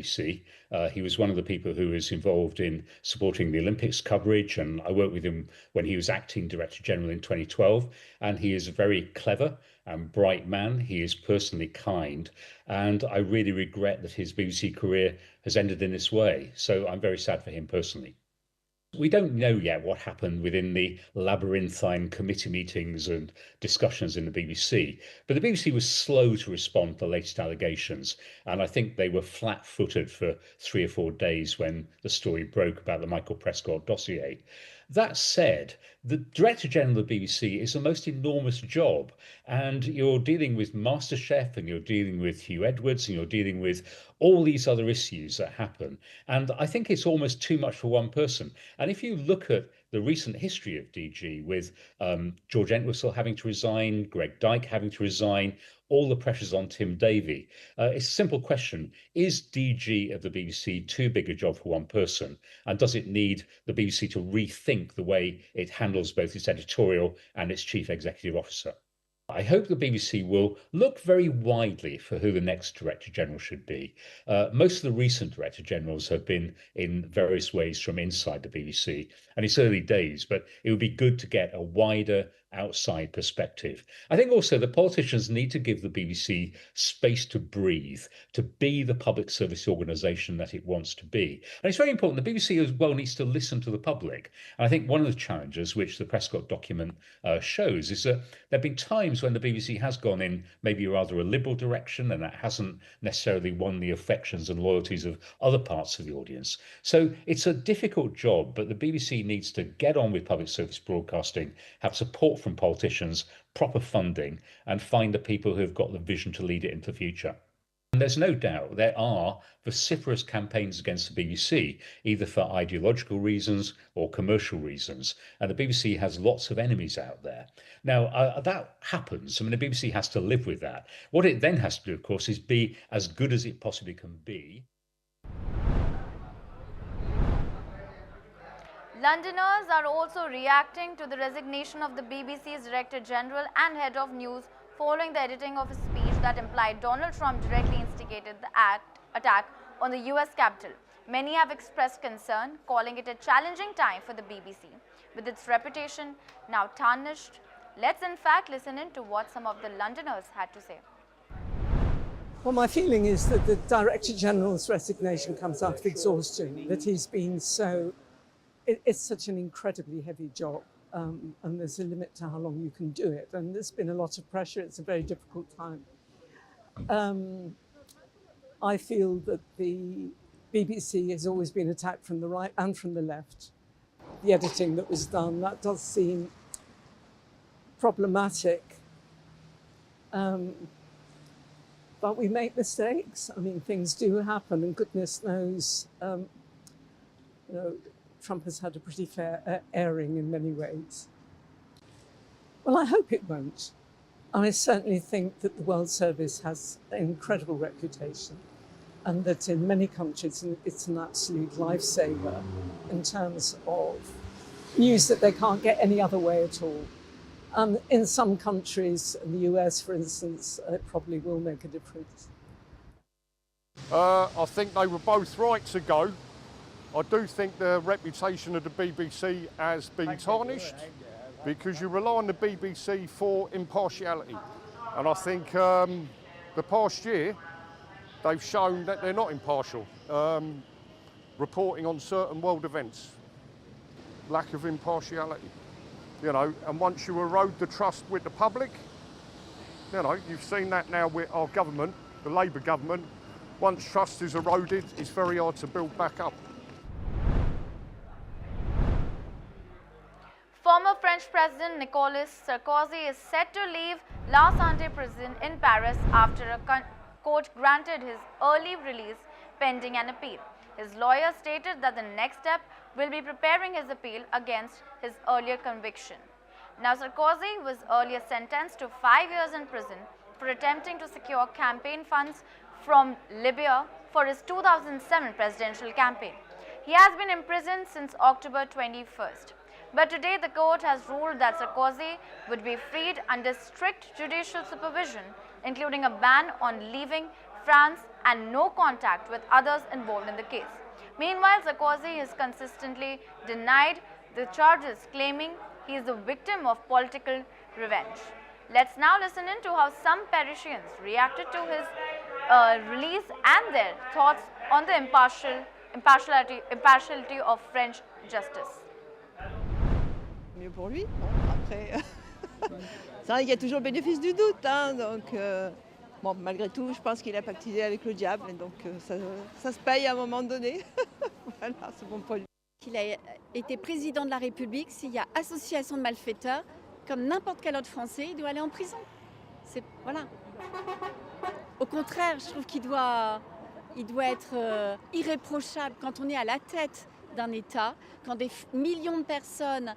BBC. He was one of the people who was involved in supporting the Olympics coverage, and I worked with him when he was acting Director General in 2012. And he is a very clever and bright man. He is personally kind, and I really regret that his BBC career has ended in this way. So I'm very sad for him personally. We don't know yet what happened within the labyrinthine committee meetings and discussions in the BBC, but the BBC was slow to respond to the latest allegations, and I think they were flat-footed for 3 or 4 days when the story broke about the Michael Prescott dossier. That said, the Director General of the BBC is a most enormous job, and you're dealing with MasterChef, and you're dealing with Hugh Edwards, and you're dealing with all these other issues that happen. And I think it's almost too much for one person. And if you look at the recent history of DG, with George Entwistle having to resign, Greg Dyke having to resign, all the pressures on Tim Davie, it's a simple question. Is DG of the BBC too big a job for one person? And does it need the BBC to rethink the way it handles both its editorial and its chief executive officer? I hope the BBC will look very widely for who the next Director General should be. Most of the recent Director Generals have been in various ways from inside the BBC, and it's early days, but it would be good to get a wider outside perspective. I think also the politicians need to give the BBC space to breathe, to be the public service organisation that it wants to be. And it's very important. The BBC as well needs to listen to the public. And I think one of the challenges which the Prescott document shows is that there have been times when the BBC has gone in maybe rather a liberal direction, and that hasn't necessarily won the affections and loyalties of other parts of the audience. So it's a difficult job, but the BBC needs to get on with public service broadcasting, have support from politicians, proper funding, and find the people who have got the vision to lead it into the future. And there's no doubt there are vociferous campaigns against the BBC, either for ideological reasons or commercial reasons. And the BBC has lots of enemies out there. Now, that happens. I mean, the BBC has to live with that. What it then has to do, of course, is be as good as it possibly can be. Londoners are also reacting to the resignation of the BBC's Director General and Head of News following the editing of a speech that implied Donald Trump directly instigated the attack on the US Capitol. Many have expressed concern, calling it a challenging time for the BBC, with its reputation now tarnished. Let's in fact listen in to what some of the Londoners had to say. Well, my feeling is that the Director General's resignation comes out of exhaustion, that he's been so... It's such an incredibly heavy job, and there's a limit to how long you can do it. And there's been a lot of pressure. It's a very difficult time. I feel that the BBC has always been attacked from the right and from the left. The editing that was done, that does seem problematic. But we make mistakes. I mean, things do happen, and goodness knows, Trump has had a pretty fair airing in many ways. Well, I hope it won't. I certainly think that the World Service has an incredible reputation, and that in many countries it's an absolute lifesaver in terms of news that they can't get any other way at all. In some countries, in the US for instance, it probably will make a difference. I think they were both right to go. I do think the reputation of the BBC has been tarnished because you rely on the BBC for impartiality. And I think the past year, they've shown that they're not impartial, reporting on certain world events. Lack of impartiality, and once you erode the trust with the public, you've seen that now with our government, the Labour government. Once trust is eroded, it's very hard to build back up. Former French President Nicolas Sarkozy is set to leave La Santé prison in Paris after a court granted his early release pending an appeal. His lawyer stated that the next step will be preparing his appeal against his earlier conviction. Now, Sarkozy was earlier sentenced to 5 years in prison for attempting to secure campaign funds from Libya for his 2007 presidential campaign. He has been imprisoned since October 21st. But today the court has ruled that Sarkozy would be freed under strict judicial supervision, including a ban on leaving France and no contact with others involved in the case. Meanwhile, Sarkozy has consistently denied the charges, claiming he is the victim of political revenge. Let's now listen in to how some Parisians reacted to his release and their thoughts on the impartiality of French justice. Mieux pour lui. Bon, après, c'est vrai qu'il y a toujours le bénéfice du doute, hein, donc bon, malgré tout, je pense qu'il a pactisé avec le diable, et donc ça se paye à un moment donné. Voilà, c'est bon pour lui. Il a été président de la République, s'il y a association de malfaiteurs, comme n'importe quel autre Français, il doit aller en prison. Voilà. Au contraire, je trouve qu'il doit être irréprochable quand on est à la tête d'un État, quand des millions de personnes,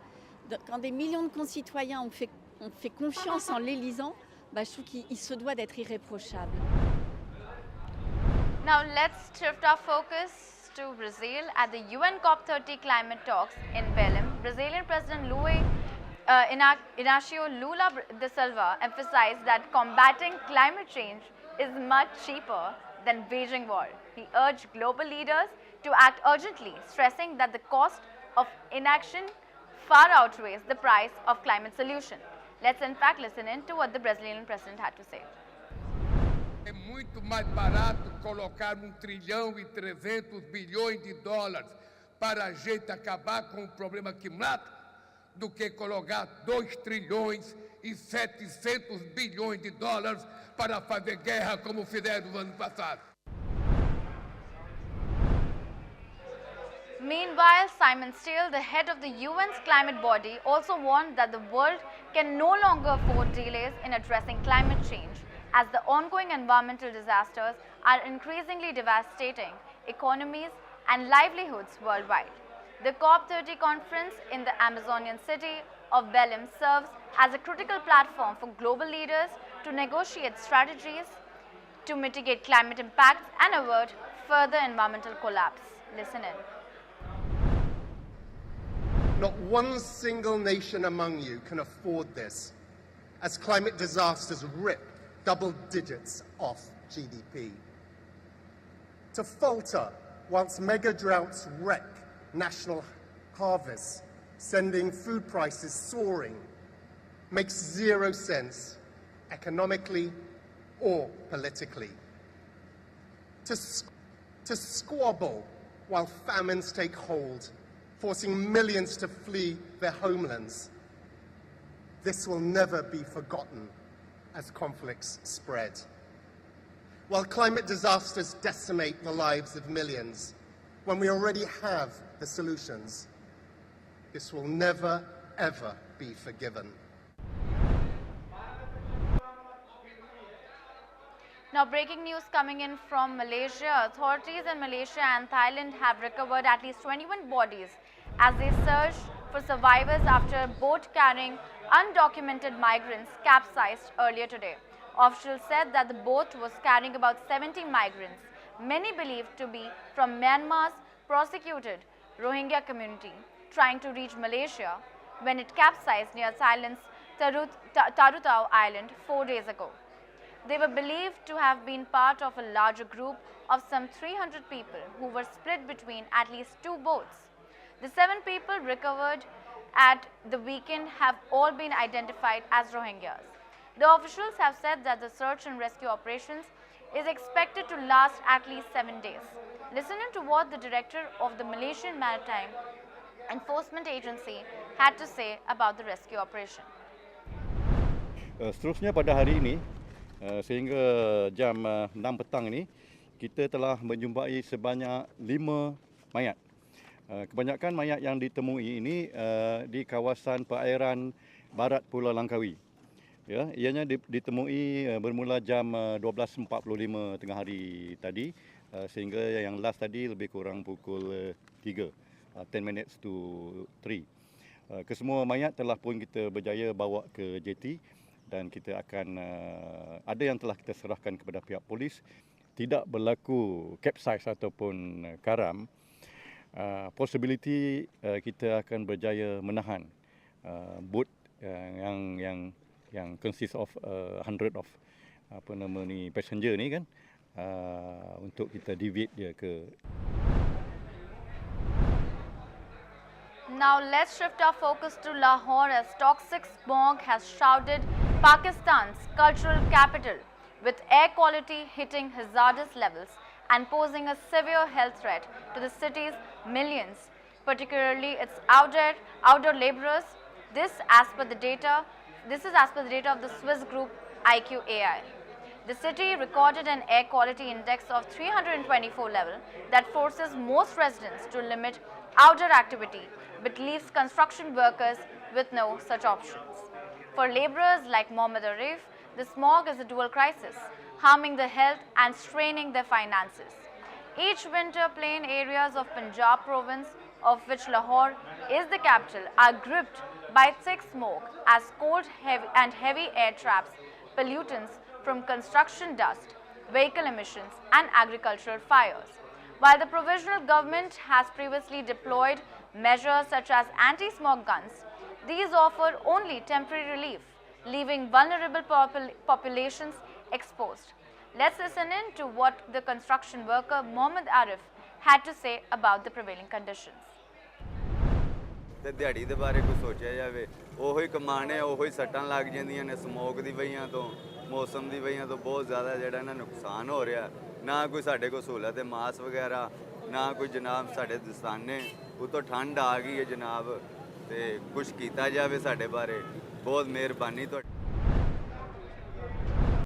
quand des millions de concitoyens ont fait confiance en l'élisant, je trouve qu'il se doit d'être irréprochable. Now let's shift our focus to Brazil. At the UN COP30 climate talks in Belém, Brazilian President Inácio Lula da Silva emphasized that combating climate change is much cheaper than waging war. He urged global leaders to act urgently, stressing that the cost of inaction far outweighs the price of climate solution. Let's in fact listen in to what the Brazilian president had to say. É muito mais barato colocar 1,3 trilhão de dólares para a gente acabar com o problema que mata, do que colocar 2,7 trilhões de dólares para fazer guerra como fizeram no ano passado. Meanwhile, Simon Steele, the head of the UN's climate body, also warned that the world can no longer afford delays in addressing climate change, as the ongoing environmental disasters are increasingly devastating economies and livelihoods worldwide. The COP30 conference in the Amazonian city of Belém serves as a critical platform for global leaders to negotiate strategies to mitigate climate impacts and avert further environmental collapse. Listen in. Not one single nation among you can afford this, as climate disasters rip double digits off GDP. To falter whilst mega droughts wreck national harvests, sending food prices soaring, makes zero sense economically or politically. To squabble while famines take hold, forcing millions to flee their homelands. This will never be forgotten as conflicts spread. While climate disasters decimate the lives of millions, when we already have the solutions, this will never, ever be forgiven. Now, breaking news coming in from Malaysia. Authorities in Malaysia and Thailand have recovered at least 21 bodies as they search for survivors after a boat carrying undocumented migrants capsized earlier today. Officials said that the boat was carrying about 70 migrants, many believed to be from Myanmar's persecuted Rohingya community, trying to reach Malaysia when it capsized near Thailand's Tarutao Island 4 days ago. They were believed to have been part of a larger group of some 300 people who were split between at least 2 boats. The 7 people recovered at the weekend have all been identified as Rohingyas. The officials have said that the search and rescue operations is expected to last at least 7 days. Listen to what the director of the Malaysian Maritime Enforcement Agency had to say about the rescue operation. Seterusnya pada hari ini, sehingga jam 6 petang ini, kita telah menjumpai sebanyak 5 mayat. Kebanyakan mayat yang ditemui ini di kawasan perairan barat Pulau Langkawi. Ya, ianya ditemui bermula jam 12.45 tengah hari tadi, sehingga yang last tadi lebih kurang pukul 3, 10 minutes to 3. Kesemua mayat telah pun kita berjaya bawa ke JT dan kita akan ada yang telah kita serahkan kepada pihak polis. Tidak berlaku capsize ataupun karam, possibility kita akan berjaya menahan boat yang consist of 100 of passenger ni kan, untuk kita divide dia ke. Now let's shift our focus to Lahore as toxic smog has shrouded Pakistan's cultural capital, with air quality hitting hazardous levels and posing a severe health threat to the city's millions, particularly its outdoor laborers. This is as per the data of the Swiss group IQAI. The city recorded an air quality index of 324 level that forces most residents to limit outdoor activity but leaves construction workers with no such options. For laborers like Mohammed Arif, the smog is a dual crisis, harming their health and straining their finances. Each winter, plain areas of Punjab province, of which Lahore is the capital, are gripped by thick smoke as cold and heavy air traps pollutants from construction dust, vehicle emissions and agricultural fires. While the provisional government has previously deployed measures such as anti-smog guns, these offer only temporary relief, leaving vulnerable populations exposed. Let's listen in to what the construction worker Mohammed Arif had to say about the prevailing conditions. ਤੇ ਦਿਹਾੜੀ ਦੇ ਬਾਰੇ ਕੁਝ ਸੋਚਿਆ ਜਾਵੇ ਉਹੀ ਕਮਾਣੇ ਉਹੀ ਸੱਟਾਂ ਲੱਗ ਜਾਂਦੀਆਂ ਨੇ ਸਮੋਕ ਦੀ ਵਜ੍ਹਾ ਤੋਂ ਮੌਸਮ ਦੀ ਵਜ੍ਹਾ ਤੋਂ ਬਹੁਤ ਜ਼ਿਆਦਾ ਜਿਹੜਾ ਇਹਨਾਂ ਨੁਕਸਾਨ ਹੋ ਰਿਹਾ ਨਾ ਕੋਈ ਸਾਡੇ ਕੋਲ ਸਹੂਲਤ ਹੈ ਮਾਸ ਵਗੈਰਾ ਨਾ ਕੋਈ ਜਨਾਬ ਸਾਡੇ ਦਸਤਾਨੇ ਉਤੋਂ ਠੰਡ ਆ ਗਈ ਹੈ ਜਨਾਬ ਤੇ ਕੁਝ ਕੀਤਾ ਜਾਵੇ ਸਾਡੇ ਬਾਰੇ ਬਹੁਤ ਮਿਹਰਬਾਨੀ ਤੁਹਾਡੀ